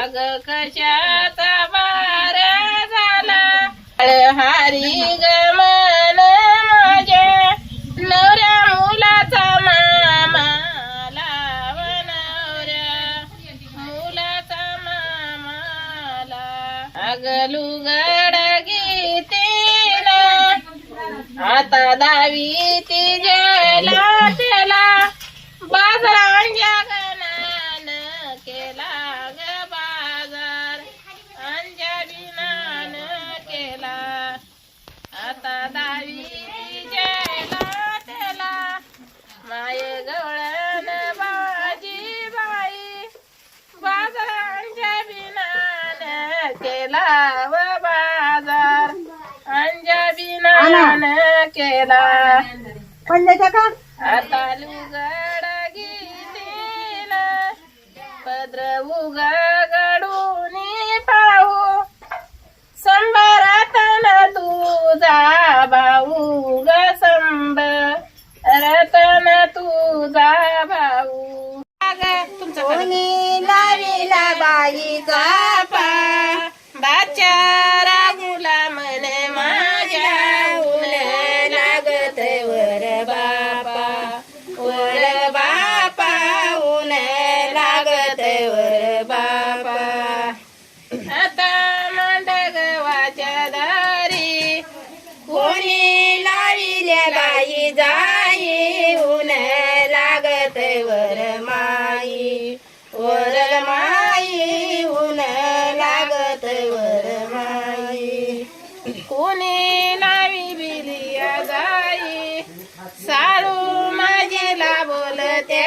अग कशाचा बार झाला हारी गमन माझ्या नवऱ्या मुलाचा मामा नवऱ्या मुलाचा मामाला अग लुगड गीतीला आता दावी ती जेला त्याला बाजारांच्या गणान केला ग बाजार अंजाबीनान केला आता दावी ती जेला त्याला माये गवळण बाजी बाई बाजारांच्या बिनान केला व बाजार अंजाबीनान केला पडल्याच्या का आता लुगड गीतीला पद्र उघडून पाहू संबरातन तुझा भाऊ ग संबरतन तुझा भाऊ कोणी लाविला बाईचा पा बाचारा गुलाम म्हणे माझ्या ऊन लागत वर बापा ऊन लागत वर बापा आता मांडगवाच्या दारी कोणी लाविल्या बाई जाई ऊन लागत वर माई ऊन लागत वर माई कोणी लावी बिलिया जाई साळू माझीला बोलते